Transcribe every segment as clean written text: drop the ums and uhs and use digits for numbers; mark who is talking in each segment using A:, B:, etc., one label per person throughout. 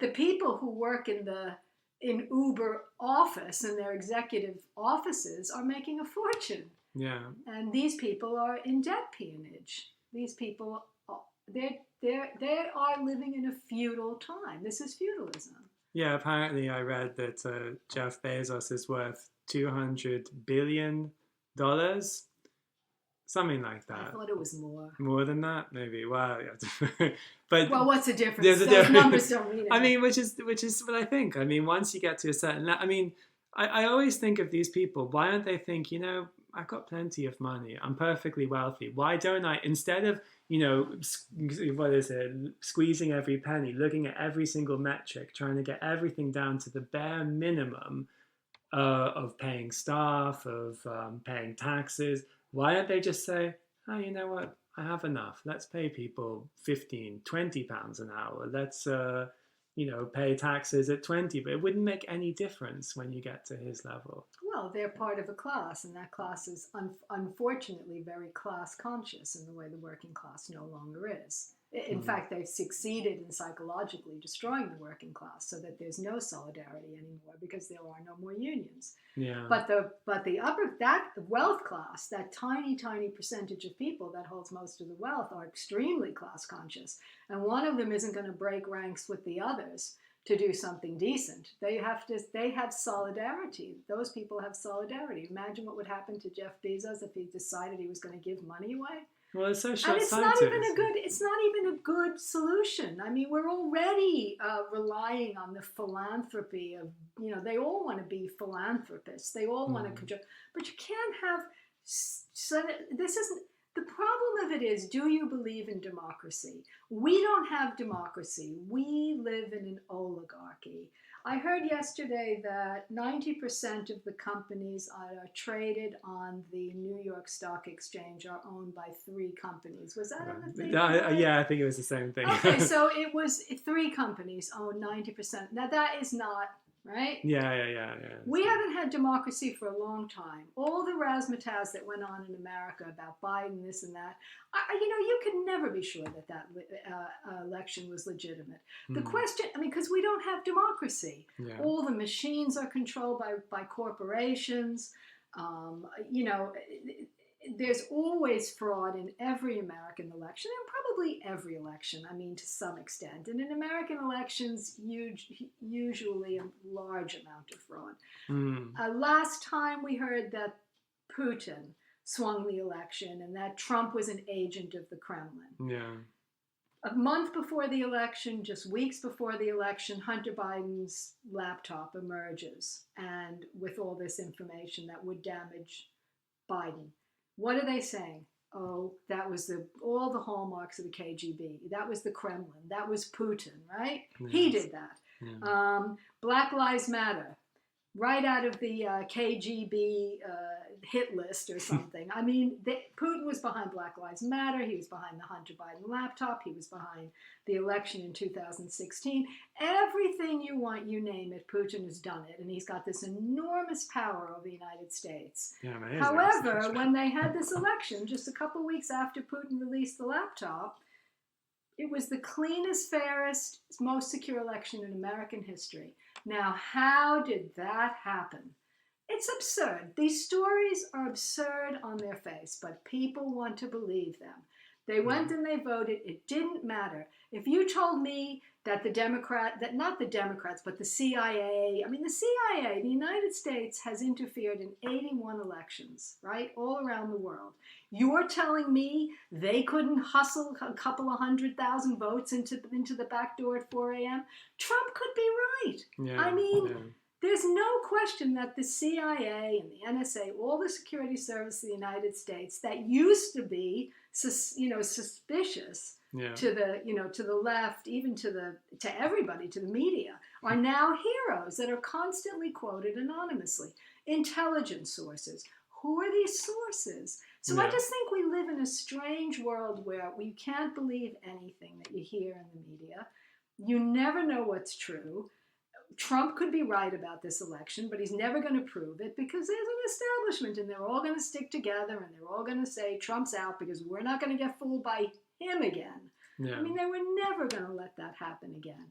A: the people who work in Uber office and their executive offices are making a fortune.
B: Yeah.
A: And these people are in debt peonage. These people, they are living in a feudal time. This is feudalism.
B: Yeah, apparently I read that Jeff Bezos is worth $200 billion, something like that.
A: I thought it was more.
B: More than that, maybe. Wow. But
A: well, what's the difference?
B: There's a
A: Those
B: difference.
A: numbers don't mean anything.
B: I mean, which is what I think. I mean, once you get to a certain, I mean, I always think of these people. Why don't they think, I've got plenty of money. I'm perfectly wealthy. Why don't I, instead of, squeezing every penny, looking at every single metric, trying to get everything down to the bare minimum of paying staff, of paying taxes, why don't they just say, oh, you know what? I have enough. Let's pay people 15, 20 pounds an hour. Let's, pay taxes at 20, but it wouldn't make any difference when you get to his level.
A: Well, they're part of a class, and that class is unfortunately very class conscious in the way the working class no longer is. In fact, they've succeeded in psychologically destroying the working class so that there's no solidarity anymore because there are no more unions.
B: Yeah.
A: But that wealth class, that tiny percentage of people that holds most of the wealth, are extremely class conscious. And one of them isn't going to break ranks with the others to do something decent. They have solidarity. Those people have solidarity. Imagine what would happen to Jeff Bezos if he decided he was going to give money away.
B: Well, it's so
A: And
B: short-sighted.
A: it's not even a good solution. I mean, we're already relying on the philanthropy of, they all want to be philanthropists. They all want to control, but you can't have. So this isn't the problem of it. Is, do you believe in democracy? We don't have democracy. We live in an oligarchy. I heard yesterday that 90% of the companies are traded on the New York Stock Exchange are owned by 3 companies. Was that on the thing?
B: Yeah, I think it was the same thing.
A: Okay, so it was 3 companies own 90%. Now that is not, right?
B: Yeah.
A: We haven't had democracy for a long time. All the razzmatazz that went on in America about Biden, this and that, you can never be sure that election was legitimate. The question, because we don't have democracy.
B: Yeah.
A: All the machines are controlled by corporations. There's always fraud in every American election, and probably every election, to some extent. And in American elections, usually a large amount of fraud. Last time we heard that Putin swung the election and that Trump was an agent of the Kremlin.
B: Yeah.
A: A month before the election, just weeks before the election, Hunter Biden's laptop emerges, and with all this information that would damage Biden. What are they saying? Oh, that was all the hallmarks of the KGB. That was the Kremlin. That was Putin, right? Yes. He did that. Yeah. Black Lives Matter, right out of the KGB hit list or something. Putin was behind Black Lives Matter. He was behind the Hunter Biden laptop. He was behind the election in 2016. Everything you want, you name it, Putin has done it. And he's got this enormous power over the United States.
B: Yeah,
A: however, when they had this election, just a couple weeks after Putin released the laptop, it was the cleanest, fairest, most secure election in American history. Now, how did that happen? It's absurd. These stories are absurd on their face, but people want to believe them. They went and they voted. It didn't matter. If you told me that not the Democrats, but the CIA, the CIA, the United States has interfered in 81 elections, right, all around the world. You're telling me they couldn't hustle a couple of 100,000 votes into the back door at 4 a.m.? Trump could be right.
B: Yeah,
A: There's no question that the CIA and the NSA, all the security service of the United States that used to be, suspicious to the left, even to everybody, to the media, are now heroes that are constantly quoted anonymously. Intelligence sources. Who are these sources? So I just think we live in a strange world where we can't believe anything that you hear in the media. You never know what's true. Trump could be right about this election, but he's never going to prove it because there's an establishment and they're all going to stick together and they're all going to say Trump's out because we're not going to get fooled by him again.
B: Yeah.
A: They were never going to let that happen again.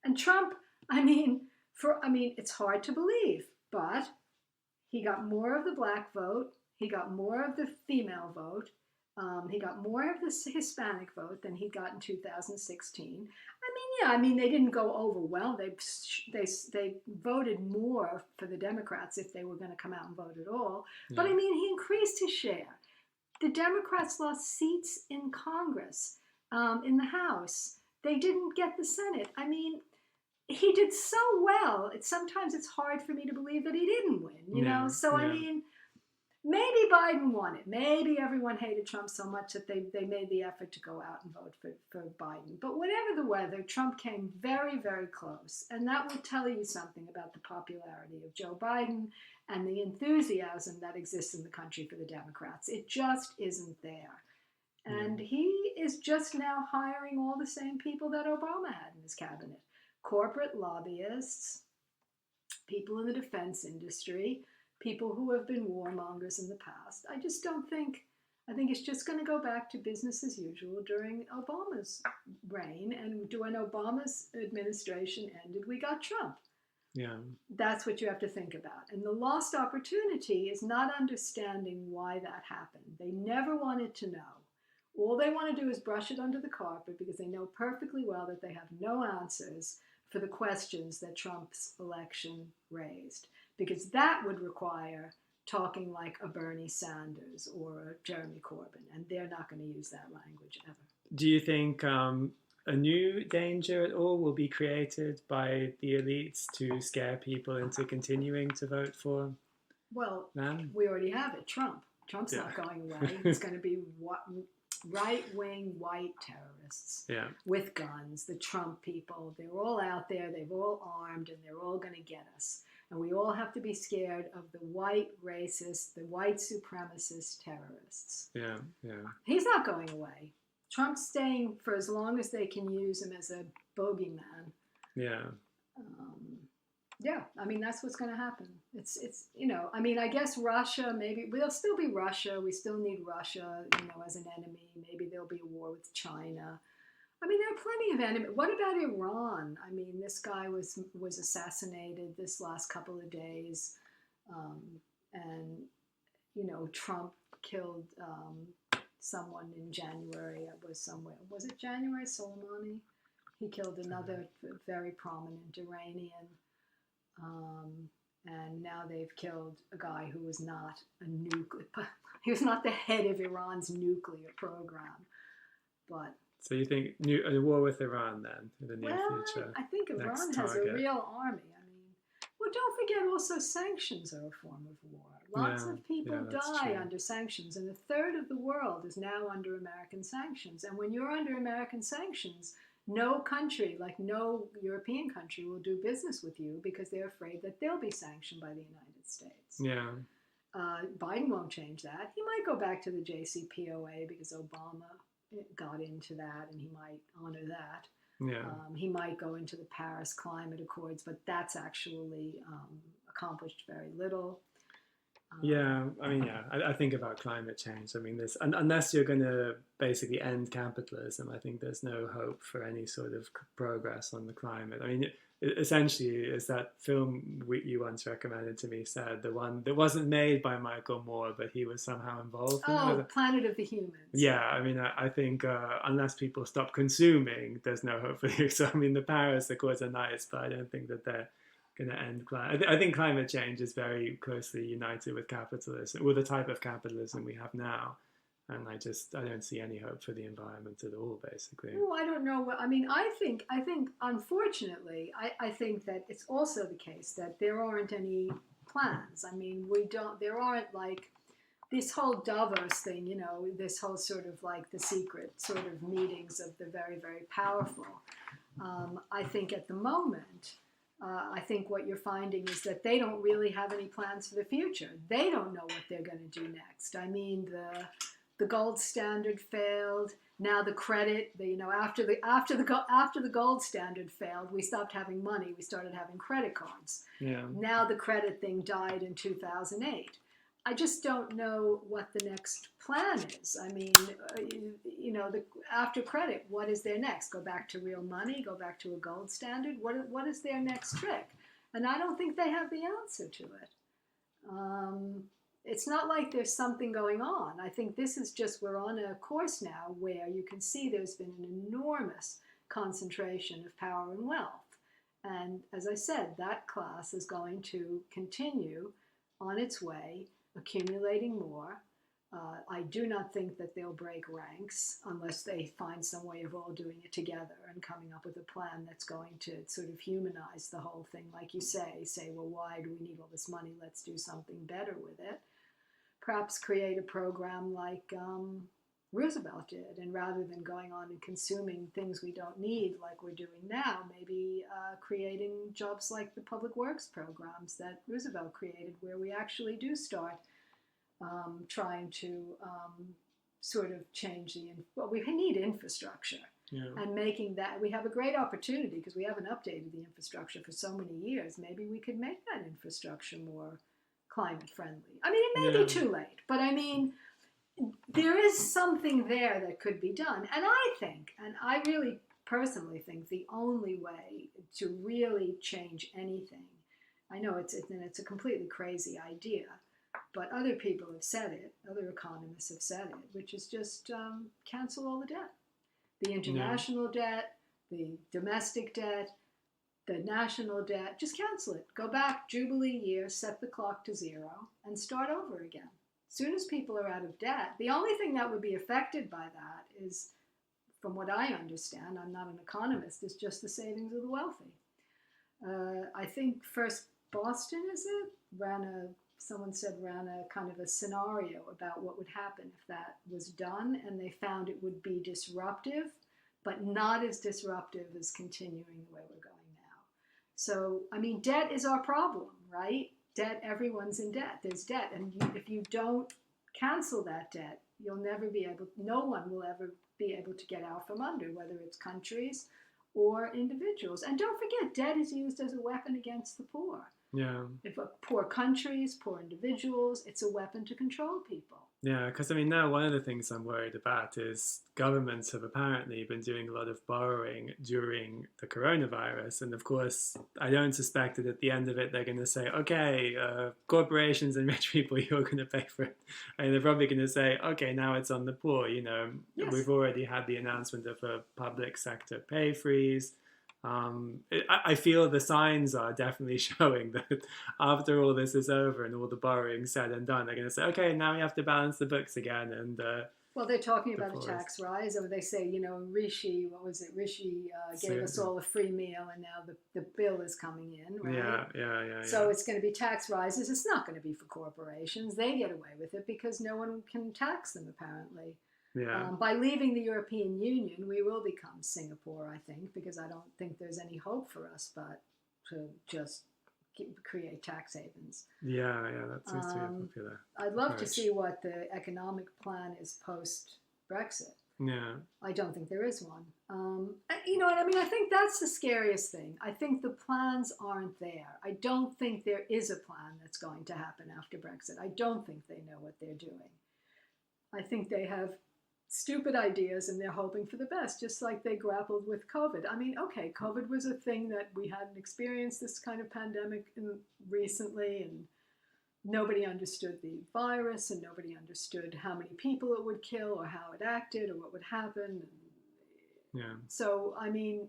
A: And Trump, it's hard to believe, but he got more of the black vote. He got more of the female vote. He got more of the Hispanic vote than he got in 2016. They didn't go over well. They voted more for the Democrats if they were going to come out and vote at all. Yeah. But he increased his share. The Democrats lost seats in Congress, in the House. They didn't get the Senate. He did so well. Sometimes it's hard for me to believe that he didn't win. You know. So maybe Biden won it. Maybe everyone hated Trump so much that they made the effort to go out and vote for Biden. But whatever the weather, Trump came very, very close. And that will tell you something about the popularity of Joe Biden and the enthusiasm that exists in the country for the Democrats. It just isn't there. And he is just now hiring all the same people that Obama had in his cabinet. Corporate lobbyists, people in the defense industry, people who have been warmongers in the past. I think it's just going to go back to business as usual during Obama's reign. And when Obama's administration ended, we got Trump. Yeah. That's what you have to think about. And the lost opportunity is not understanding why that happened. They never wanted to know. All they want to do is brush it under the carpet because they know perfectly well that they have no answers for the questions that Trump's election raised. Because that would require talking like a Bernie Sanders or a Jeremy Corbyn, and they're not going to use that language ever.
B: Do you think a new danger at all will be created by the elites to scare people into continuing to vote for them?
A: We already have it, Trump. Trump's not going away. It's going to be right-wing white terrorists with guns, the Trump people. They're all out there, they're all armed, and they're all going to get us. And we all have to be scared of the white racist, the white supremacist terrorists. Yeah. He's not going away. Trump's staying for as long as they can use him as a bogeyman. Yeah. That's what's going to happen. It's I guess Russia, maybe there'll still be Russia. We still need Russia, as an enemy. Maybe there'll be a war with China. There are plenty of enemies. What about Iran? This guy was assassinated this last couple of days. Trump killed someone in January. It was somewhere. Was it January? Soleimani? He killed another very prominent Iranian. And now they've killed a guy who was not he was not the head of Iran's nuclear program. But
B: so you think a war with Iran then in the near future?
A: I think Iran has a real army. Don't forget also sanctions are a form of war. Lots of people die under sanctions, and a third of the world is now under American sanctions. And when you're under American sanctions, no country, like no European country, will do business with you because they're afraid that they'll be sanctioned by the United States. Yeah. Biden won't change that. He might go back to the JCPOA because Obama got into that, and he might honor that. Yeah. He might go into the Paris Climate Accords, but that's actually accomplished very little.
B: I think about climate change. Unless you're going to basically end capitalism, I think there's no hope for any sort of progress on the climate. Essentially, as that film you once recommended to me said, the one that wasn't made by Michael Moore, but he was somehow involved in it.
A: Planet of the Humans.
B: Yeah, I think unless people stop consuming, there's no hope for you. So, the Paris Accords are nice, but I don't think that they're going to end climate. I think climate change is very closely united with capitalism, with the type of capitalism we have now. And I don't see any hope for the environment at all, basically.
A: Oh, I don't know. I think, unfortunately, I think that it's also the case that there aren't any plans. There aren't like this whole Davos thing, this whole sort of like the secret sort of meetings of the very, very powerful. I think at the moment, I think what you're finding is that they don't really have any plans for the future. They don't know what they're going to do next. The gold standard failed. Now the credit, after the gold standard failed, we stopped having money. We started having credit cards. Yeah. Now the credit thing died in 2008. I just don't know what the next plan is. I mean, after credit, what is their next? Go back to real money? Go back to a gold standard? What is their next trick? And I don't think they have the answer to it. It's not like there's something going on. I think this is just, we're on a course now where you can see there's been an enormous concentration of power and wealth. And as I said, that class is going to continue on its way, accumulating more. I do not think that they'll break ranks unless they find some way of all doing it together and coming up with a plan that's going to sort of humanize the whole thing. Like you say, well, why do we need all this money? Let's do something better with it. Perhaps create a program like Roosevelt did, and rather than going on and consuming things we don't need like we're doing now, maybe creating jobs like the public works programs that Roosevelt created, where we actually do start trying to sort of change we need infrastructure.
B: Yeah.
A: And making that, we have a great opportunity because we haven't updated the infrastructure for so many years. Maybe we could make that infrastructure more climate friendly. I mean, it may be too late, but I mean, there is something there that could be done. And I think, and I really personally think, the only way to really change anything, I know it's a completely crazy idea, but other people have said it, other economists have said it, which is just cancel all the debt. The international debt, the domestic debt, the national debt, just cancel it. Go back, Jubilee year, set the clock to 0, and start over again. As soon as people are out of debt, the only thing that would be affected by that is, from what I understand, I'm not an economist, is just the savings of the wealthy. I think First Boston, someone said ran a kind of a scenario about what would happen if that was done, and they found it would be disruptive, but not as disruptive as continuing the way we're going now. So, I mean, debt is our problem, right? Debt, everyone's in debt. There's debt, and if you don't cancel that debt, no one will ever be able to get out from under, whether it's countries or individuals. And don't forget, debt is used as a weapon against the poor.
B: Yeah.
A: If poor countries, poor individuals, it's a weapon to control people.
B: Yeah, because I mean, now one of the things I'm worried about is governments have apparently been doing a lot of borrowing during the coronavirus. And of course, I don't suspect that at the end of it, they're going to say, okay, corporations and rich people, you're going to pay for it. And they're probably going to say, okay, now it's on the poor. Yes. We've already had the announcement of a public sector pay freeze. I feel the signs are definitely showing that after all this is over and all the borrowing said and done, they're going to say, okay, now we have to balance the books again. And
A: well, they're talking about a tax rise, or they say, Rishi gave us all a free meal, and now the bill is coming in, right?
B: Yeah.
A: So it's going to be tax rises. It's not going to be for corporations. They get away with it because no one can tax them, apparently.
B: Yeah.
A: By leaving the European Union, we will become Singapore, I think, because I don't think there's any hope for us but to just create tax havens.
B: Yeah, that seems to be a popular
A: I'd love
B: approach.
A: to see what the economic plan is post-Brexit.
B: Yeah.
A: I don't think there is one. You know what I mean? I think that's the scariest thing. I think the plans aren't there. I don't think there is a plan that's going to happen after Brexit. I don't think they know what they're doing. I think they have stupid ideas and they're hoping for the best, just like they grappled with COVID. I mean, okay, COVID was a thing that we hadn't experienced this kind of pandemic recently, and nobody understood the virus, and nobody understood how many people it would kill or how it acted or what would happen.
B: Yeah.
A: So, I mean,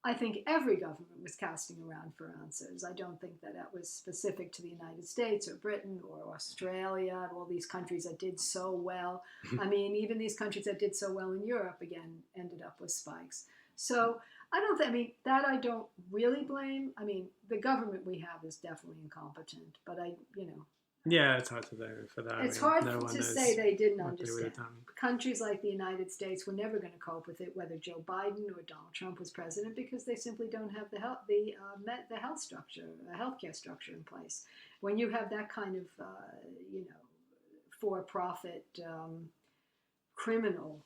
A: I think every government was casting around for answers. I don't think that was specific to the United States or Britain or Australia, all these countries that did so well. I mean, even these countries that did so well in Europe, again, ended up with spikes. So I don't really blame. I mean, the government we have is definitely incompetent, but
B: Yeah, it's hard to blame for that.
A: It's hard to say they didn't understand. Countries like the United States were never going to cope with it, whether Joe Biden or Donald Trump was president, because they simply don't have the health structure, the healthcare structure in place. When you have that kind of for-profit criminal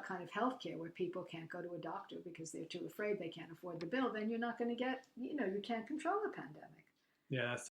A: kind of healthcare where people can't go to a doctor because they're too afraid they can't afford the bill, then you're not going to get, you can't control the pandemic.
B: Yeah, that's